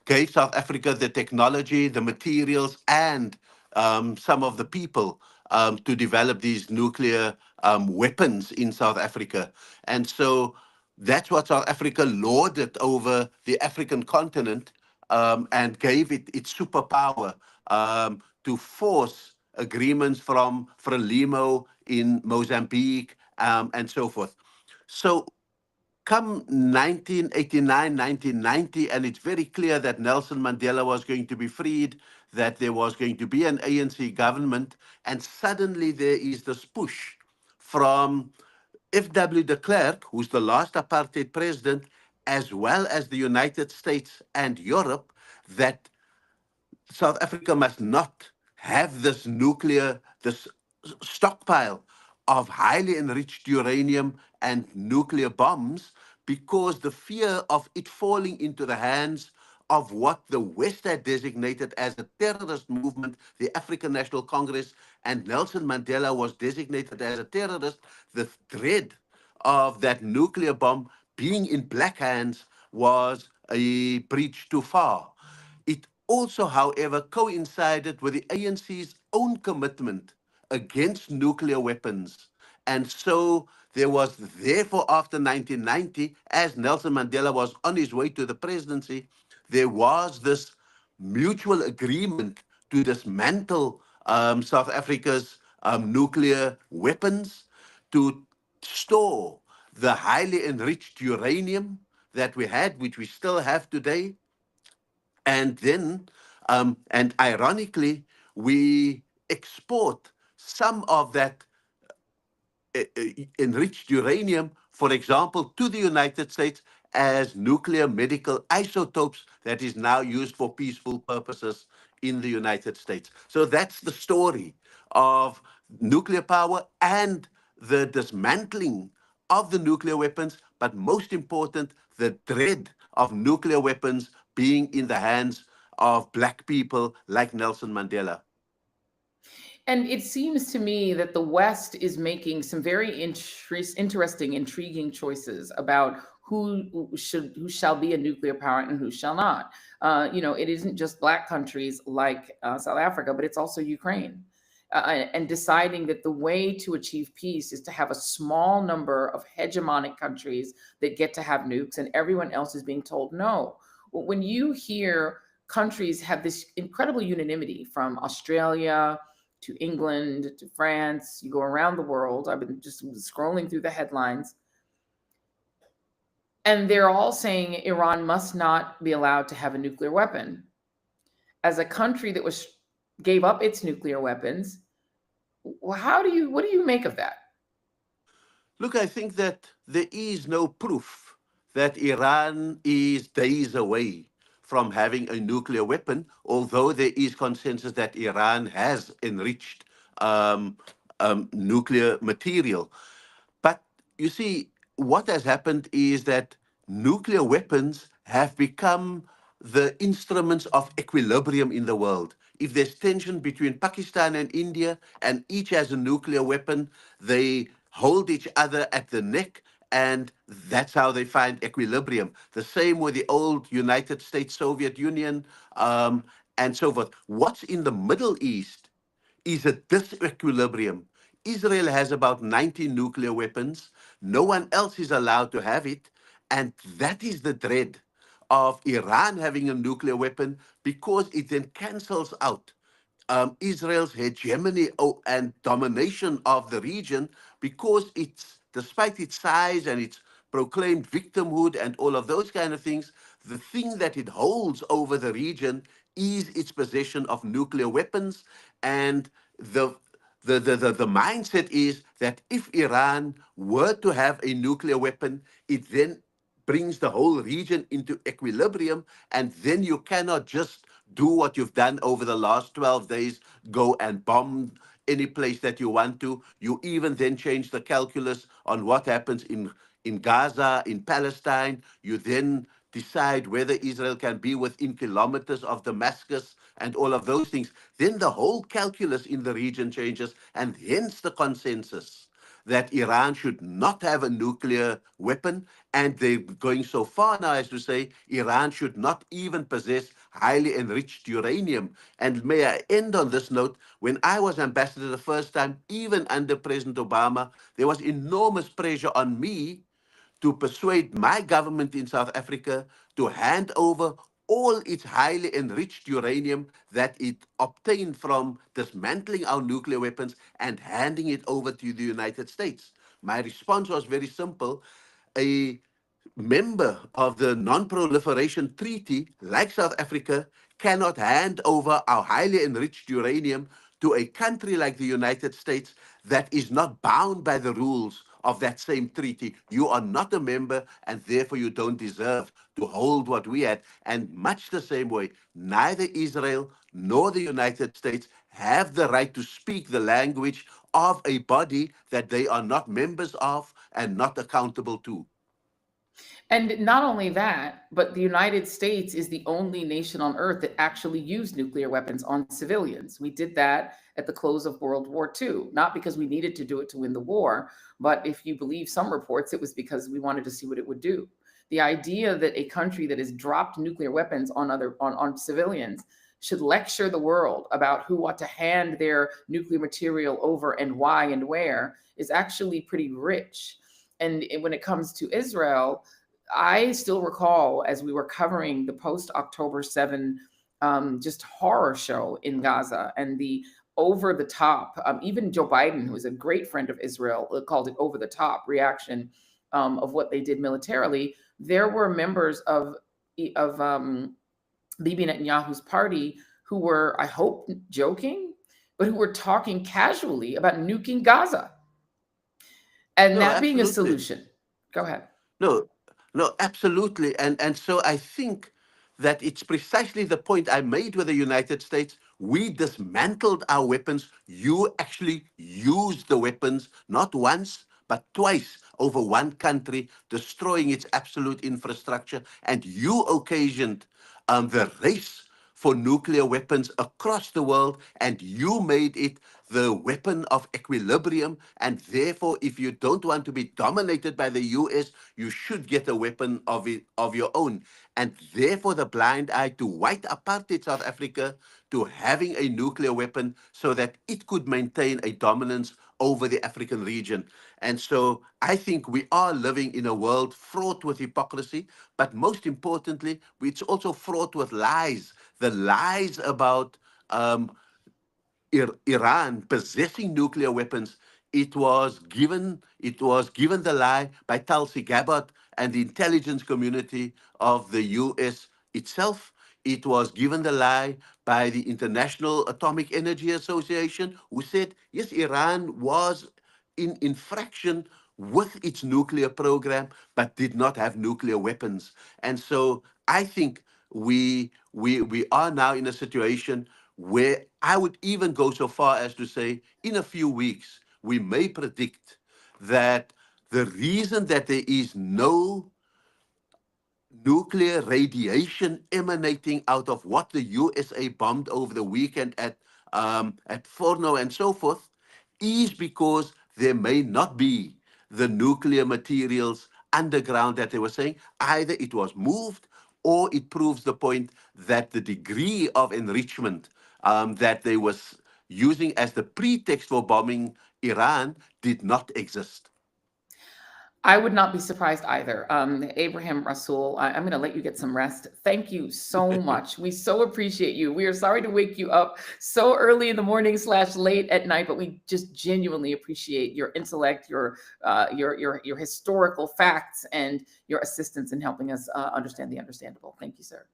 gave South Africa the technology, the materials, and some of the people to develop these nuclear weapons in South Africa. And so that's what South Africa lorded over the African continent and gave it its superpower to force agreements from Frelimo in Mozambique and so forth. So come 1989, 1990, and it's very clear that Nelson Mandela was going to be freed, that there was going to be an ANC government, and suddenly there is this push from F.W. de Klerk, who's the last apartheid president, as well as the United States and Europe, that South Africa must not have this stockpile of highly enriched uranium and nuclear bombs, because the fear of it falling into the hands of what the West had designated as a terrorist movement, the African National Congress, and Nelson Mandela was designated as a terrorist, the dread of that nuclear bomb being in black hands was a breach too far. It also, however, coincided with the ANC's own commitment against nuclear weapons. And so there was, therefore, after 1990, as Nelson Mandela was on his way to the presidency, there was this mutual agreement to dismantle South Africa's nuclear weapons, to store the highly enriched uranium that we had, which we still have today, and then, and ironically, we export some of that enriched uranium, for example, to the United States as nuclear medical isotopes that is now used for peaceful purposes in the United States. So that's the story of nuclear power and the dismantling of the nuclear weapons, but most important, the dread of nuclear weapons being in the hands of black people like Nelson Mandela. And it seems to me that the West is making some very interesting, intriguing choices about who shall be a nuclear power and who shall not. It isn't just black countries like South Africa, but it's also Ukraine. And deciding that the way to achieve peace is to have a small number of hegemonic countries that get to have nukes, and everyone else is being told no. When you hear countries have this incredible unanimity, from Australia to England to France, you go around the world, I've been just scrolling through the headlines, and they're all saying Iran must not be allowed to have a nuclear weapon. As a country that gave up its nuclear weapons, what do you make of that? Look, I think that there is no proof that Iran is days away from having a nuclear weapon, although there is consensus that Iran has enriched nuclear material. But you see, what has happened is that nuclear weapons have become the instruments of equilibrium in the world. If there's tension between Pakistan and India, and each has a nuclear weapon, they hold each other at the neck, and that's how they find equilibrium. The same with the old United States, Soviet Union, and so forth. What's in the Middle East is a disequilibrium. Israel has about 90 nuclear weapons. No one else is allowed to have it. And that is the dread of Iran having a nuclear weapon, because it then cancels out Israel's hegemony and domination of the region, because despite its size and its proclaimed victimhood and all of those kind of things, the thing that it holds over the region is its possession of nuclear weapons, and the mindset is that if Iran were to have a nuclear weapon, it then brings the whole region into equilibrium, and then you cannot just do what you've done over the last 12 days, go and bomb any place that you want to. You even then change the calculus on what happens in Gaza, in Palestine. You then decide whether Israel can be within kilometers of Damascus and all of those things. Then the whole calculus in the region changes, and hence the consensus that Iran should not have a nuclear weapon, and they're going so far now as to say Iran should not even possess highly enriched uranium. And may I end on this note, when I was ambassador the first time, even under President Obama, there was enormous pressure on me to persuade my government in South Africa to hand over all its highly enriched uranium that it obtained from dismantling our nuclear weapons and handing it over to the United States. My response was very simple. A member of the Non-Proliferation Treaty, like South Africa, cannot hand over our highly enriched uranium to a country like the United States that is not bound by the rules of that same treaty. You are not a member, and therefore you don't deserve to hold what we had. And much the same way, neither Israel nor the United States have the right to speak the language of a body that they are not members of and not accountable to. And not only that, but the United States is the only nation on earth that actually used nuclear weapons on civilians. We did that at the close of World War II, not because we needed to do it to win the war, but if you believe some reports, it was because we wanted to see what it would do. The idea that a country that has dropped nuclear weapons on civilians should lecture the world about who ought to hand their nuclear material over and why and where is actually pretty rich. And when it comes to Israel, I still recall as we were covering the post-October 7 just horror show in Gaza and the over the top, even Joe Biden, who is a great friend of Israel, called it over the top reaction of what they did militarily. There were members of Bibi Netanyahu's party who were, I hope, joking, but who were talking casually about nuking Gaza. And No, that being a absolutely. solution. Go ahead. No, absolutely. And so I think that it's precisely the point I made with the United States. We dismantled our weapons. You actually used the weapons, not once, but twice over one country, destroying its absolute infrastructure. And you occasioned the race for nuclear weapons across the world, and you made it the weapon of equilibrium. And therefore, if you don't want to be dominated by the US, you should get a weapon of your own. And therefore, the blind eye to white apartheid South Africa, to having a nuclear weapon so that it could maintain a dominance over the African region. And so I think we are living in a world fraught with hypocrisy, but most importantly, it's also fraught with lies. The lies about Iran possessing nuclear weapons. It was given the lie by Tulsi Gabbard and the intelligence community of the US itself. It was given the lie by the International Atomic Energy Association, who said, yes, Iran was in infraction with its nuclear program, but did not have nuclear weapons. And so I think we are now in a situation where I would even go so far as to say, in a few weeks, we may predict that the reason that there is no nuclear radiation emanating out of what the USA bombed over the weekend at Forno and so forth is because there may not be the nuclear materials underground that they were saying. Either it was moved, or it proves the point that the degree of enrichment that they was using as the pretext for bombing Iran did not exist. I would not be surprised either. Ibrahim, Russul, I'm going to let you get some rest. Thank you so much. We so appreciate you. We are sorry to wake you up so early in the morning / late at night, but we just genuinely appreciate your intellect, your historical facts, and your assistance in helping us understand the understandable. Thank you, sir.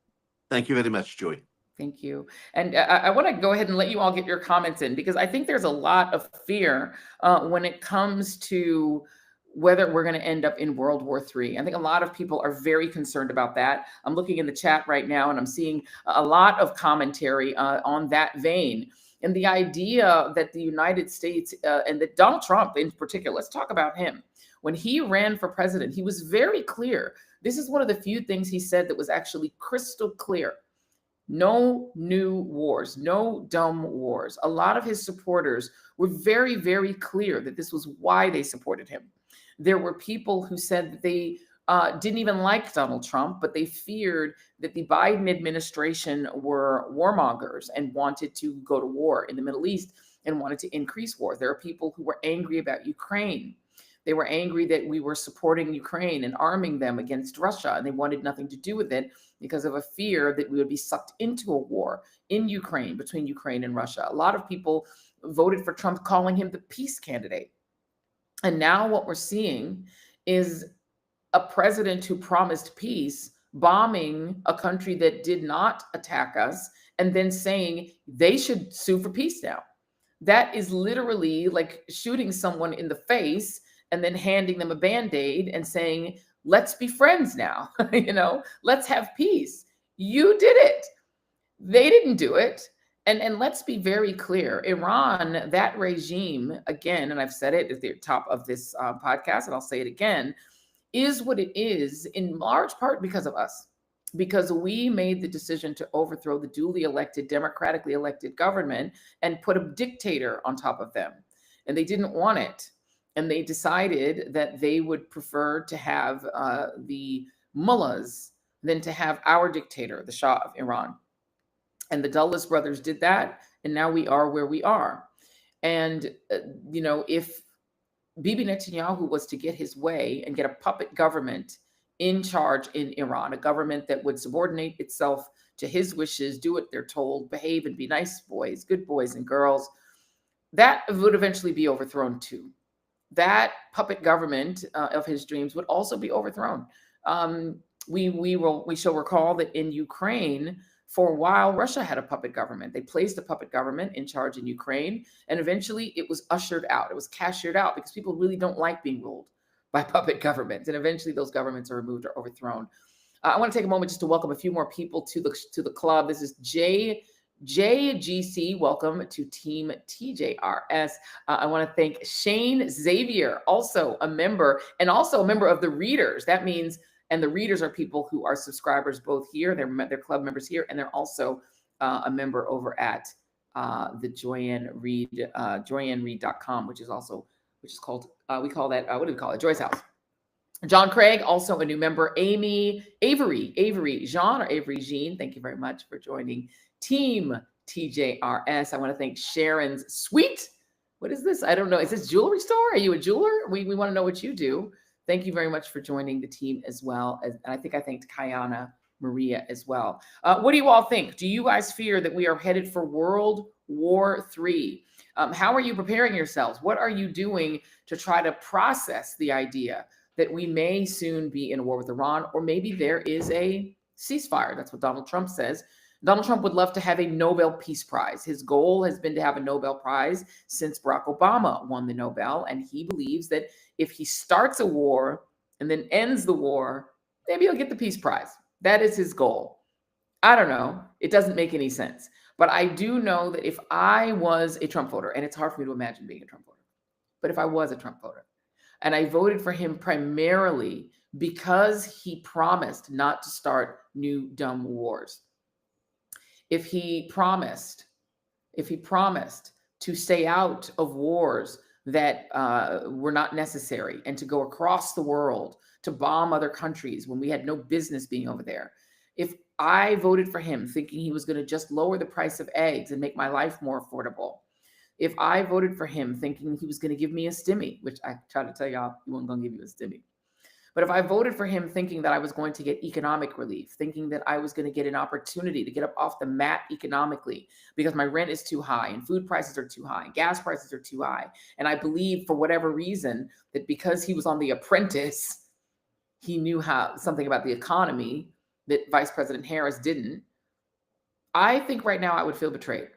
Thank you very much, Joy. Thank you. And I want to go ahead and let you all get your comments in, because I think there's a lot of fear when it comes to whether we're going to end up in World War III. I think a lot of people are very concerned about that. I'm looking in the chat right now and I'm seeing a lot of commentary on that vein. And the idea that the United States and that Donald Trump in particular, let's talk about him. When he ran for president, he was very clear. This is one of the few things he said that was actually crystal clear. No new wars, no dumb wars. A lot of his supporters were very, very clear that this was why they supported him. There were people who said that they didn't even like Donald Trump, but they feared that the Biden administration were warmongers and wanted to go to war in the Middle East and wanted to increase war. There are people who were angry about Ukraine. They were angry that we were supporting Ukraine and arming them against Russia, and they wanted nothing to do with it because of a fear that we would be sucked into a war in Ukraine, between Ukraine and Russia. A lot of people voted for Trump, calling him the peace candidate. And now what we're seeing is a president who promised peace, bombing a country that did not attack us, and then saying they should sue for peace now. That is literally like shooting someone in the face and then handing them a Band-Aid and saying, let's be friends now, let's have peace. You did it. They didn't do it. And let's be very clear, Iran, that regime, again, and I've said it at the top of this podcast, and I'll say it again, is what it is in large part because of us, because we made the decision to overthrow the duly elected, democratically elected government and put a dictator on top of them. And they didn't want it. And they decided that they would prefer to have the mullahs than to have our dictator, the Shah of Iran. And the Dulles brothers did that, and now we are where we are. And, if Bibi Netanyahu was to get his way and get a puppet government in charge in Iran, a government that would subordinate itself to his wishes, do what they're told, behave and be nice boys, good boys and girls, that would eventually be overthrown too. That puppet government of his dreams would also be overthrown. We shall recall that in Ukraine, for a while, Russia had a puppet government. They placed a puppet government in charge in Ukraine, and eventually it was ushered out. It was cashiered out because people really don't like being ruled by puppet governments, and eventually those governments are removed or overthrown. I want to take a moment just to welcome a few more people to the club. This is JGC. Welcome to Team TJRS. I want to thank Shane Xavier, also a member, and also a member of the Readers. That means, and the Readers are people who are subscribers both here, they're club members here, and they're also a member over at the Joy Reid, joyandreid.com, which is called, we call that, what do we call it? Joy's House. John Craig, also a new member. Avery Jean, or Avery Jean, thank you very much for joining Team TJRS. I want to thank Sharon's Sweet. What is this? I don't know. Is this jewelry store? Are you a jeweler? We want to know what you do. Thank you very much for joining the team as well. And I think I thanked Kayana Maria as well. What do you all think? Do you guys fear that we are headed for World War III? How are you preparing yourselves? What are you doing to try to process the idea that we may soon be in a war with Iran, or maybe there is a ceasefire? That's what Donald Trump says. Donald Trump would love to have a Nobel Peace Prize. His goal has been to have a Nobel Prize since Barack Obama won the Nobel, and he believes that if he starts a war and then ends the war, maybe he'll get the Peace Prize. That is his goal. I don't know. It doesn't make any sense. But I do know that if I was a Trump voter, and it's hard for me to imagine being a Trump voter, but if I was a Trump voter, and I voted for him primarily because he promised not to start new dumb wars. If he promised to stay out of wars that were not necessary, and to go across the world to bomb other countries when we had no business being over there. If I voted for him thinking he was going to just lower the price of eggs and make my life more affordable, if I voted for him thinking he was going to give me a stimmy, which I try to tell y'all, he wasn't going to give you a stimmy. But if I voted for him thinking that I was going to get economic relief, thinking that I was going to get an opportunity to get up off the mat economically because my rent is too high and food prices are too high and gas prices are too high, and I believe for whatever reason that because he was on The Apprentice, he knew something about the economy that Vice President Harris didn't, I think right now I would feel betrayed.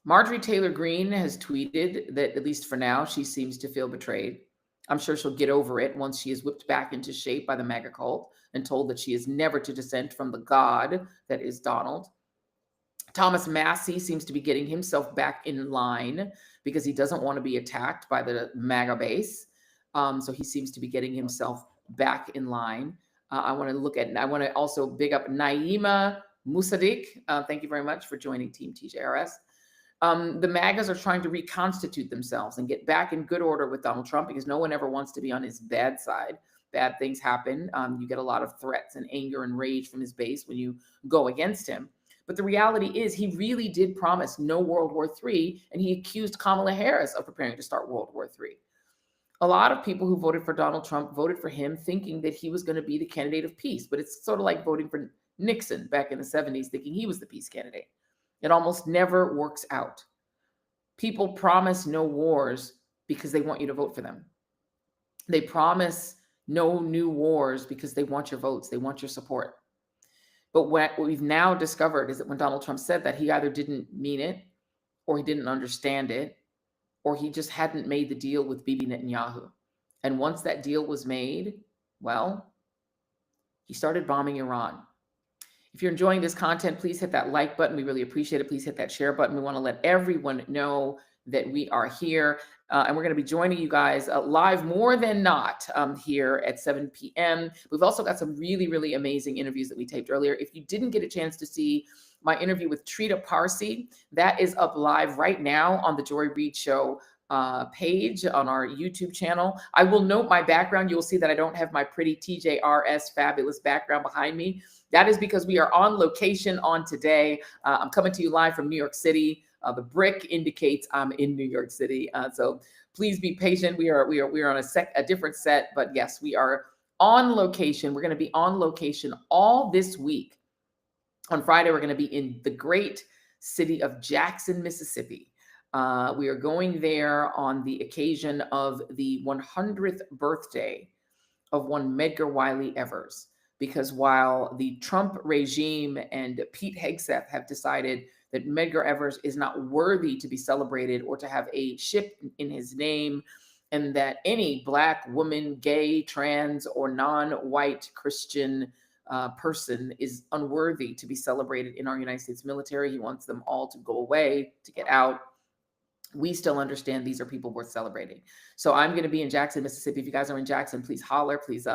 Marjorie Taylor Greene has tweeted that, at least for now, she seems to feel betrayed. I'm sure she'll get over it once she is whipped back into shape by the MAGA cult and told that she is never to dissent from the God that is Donald. Thomas Massie seems to be getting himself back in line because he doesn't want to be attacked by the MAGA base. So he seems to be getting himself back in line. I want to also big up Naima Musadik. Thank you very much for joining Team TJRS. The MAGAs are trying to reconstitute themselves and get back in good order with Donald Trump because no one ever wants to be on his bad side. Bad things happen. You get a lot of threats and anger and rage from his base when you go against him. But the reality is he really did promise no World War III, and he accused Kamala Harris of preparing to start World War III. A lot of people who voted for Donald Trump voted for him thinking that he was going to be the candidate of peace, but it's sort of like voting for Nixon back in the 70s, thinking he was the peace candidate. It almost never works out. People promise no wars because they want you to vote for them. They promise no new wars because they want your votes. They want your support. But what we've now discovered is that when Donald Trump said that, he either didn't mean it, or he didn't understand it, or he just hadn't made the deal with Bibi Netanyahu. And once that deal was made, well, he started bombing Iran. If you're enjoying this content, please hit that like button. We really appreciate it. Please hit that share button. We want to let everyone know that we are here. And we're going to be joining you guys live more than not here at 7 p.m. We've also got some really, really amazing interviews that we taped earlier. If you didn't get a chance to see my interview with Trita Parsi, that is up live right now on the Joy Reid Show page on our YouTube channel. I will note my background. You'll see that I don't have my pretty TJRS fabulous background behind me. That is because we are on location on today. I'm coming to you live from New York City. The brick indicates I'm in New York City. So please be patient. We are on a different set, but yes, we are on location. We're going to be on location all this week. On Friday, we're going to be in the great city of Jackson, Mississippi. We are going there on the occasion of the 100th birthday of one Medgar Wiley Evers. Because while the Trump regime and Pete Hegseth have decided that Medgar Evers is not worthy to be celebrated or to have a ship in his name, and that any Black, woman, gay, trans, or non-white Christian person is unworthy to be celebrated in our United States military, he wants them all to go away, to get out. We still understand these are people worth celebrating. So I'm going to be in Jackson, Mississippi. If you guys are in Jackson, please holler. Please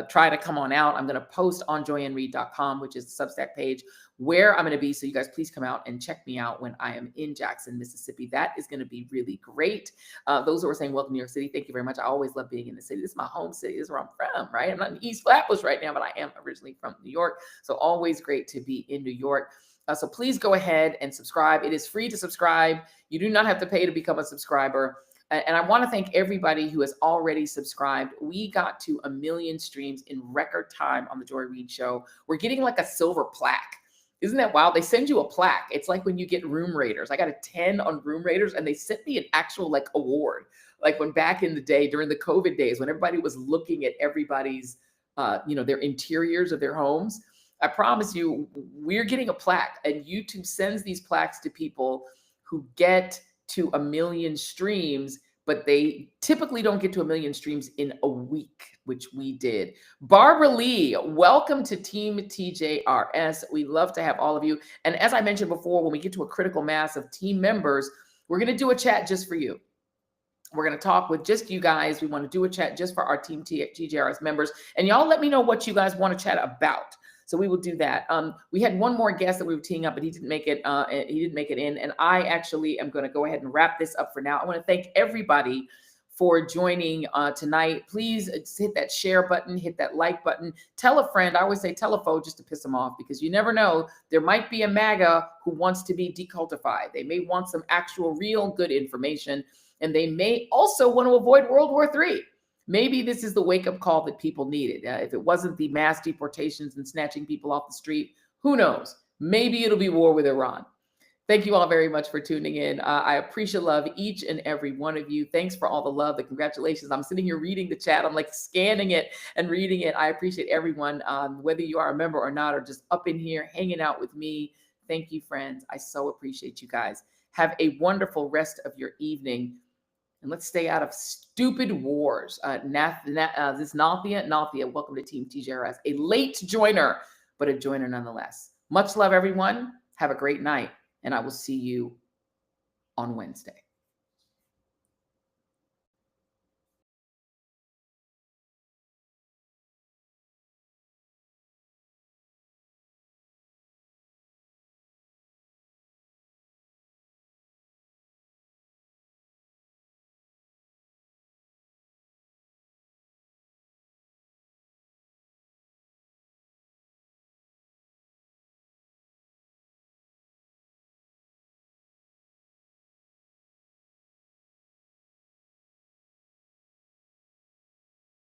try to come on out. I'm going to post on joyandreid.com, which is the Substack page, where I'm going to be. So you guys please come out and check me out when I am in Jackson, Mississippi. That is going to be really great. Those who are saying, welcome to New York City, thank you very much. I always love being in the city. This is my home city. This is where I'm from, right? I'm not in East Flatbush right now, but I am originally from New York. So always great to be in New York. So please go ahead and subscribe. It is free to subscribe. You do not have to pay to become a subscriber. And I want to thank everybody who has already subscribed. We got to 1 million streams in record time on the Joy Reid Show. We're getting like a silver plaque. Isn't that wild? They send you a plaque. It's like when you get Room Raiders. I got a 10 on Room Raiders, and they sent me an actual like award. Like when back in the day, during the COVID days, when everybody was looking at everybody's, their interiors of their homes. I promise you, we're getting a plaque, and YouTube sends these plaques to people who get to 1 million streams, but they typically don't get to 1 million streams in a week, which we did. Barbara Lee, welcome to Team TJRS. We love to have all of you. And as I mentioned before, when we get to a critical mass of team members, we're going to do a chat just for you. We're going to talk with just you guys. We want to do a chat just for our Team TJRS members. And y'all let me know what you guys want to chat about. So we will do that. We had one more guest that we were teeing up, but he didn't make it. He didn't make it in. And I actually am going to go ahead and wrap this up for now. I want to thank everybody for joining tonight. Please hit that share button, hit that like button. Tell a friend. I always say tell a foe just to piss them off, because you never know. There might be a MAGA who wants to be decultified. They may want some actual, real good information, and they may also want to avoid World War III. Maybe this is the wake-up call that people needed. If it wasn't the mass deportations and snatching people off the street, who knows? Maybe it'll be war with Iran. Thank you all very much for tuning in. I appreciate love each and every one of you. Thanks for all the love, the congratulations. I'm sitting here reading the chat. I'm like scanning it and reading it. I appreciate everyone, whether you are a member or not, or just up in here hanging out with me. Thank you, friends. I so appreciate you guys. Have a wonderful rest of your evening. And let's stay out of stupid wars. This Nathia, welcome to Team TJRS. A late joiner, but a joiner nonetheless. Much love, everyone. Have a great night. And I will see you on Wednesday.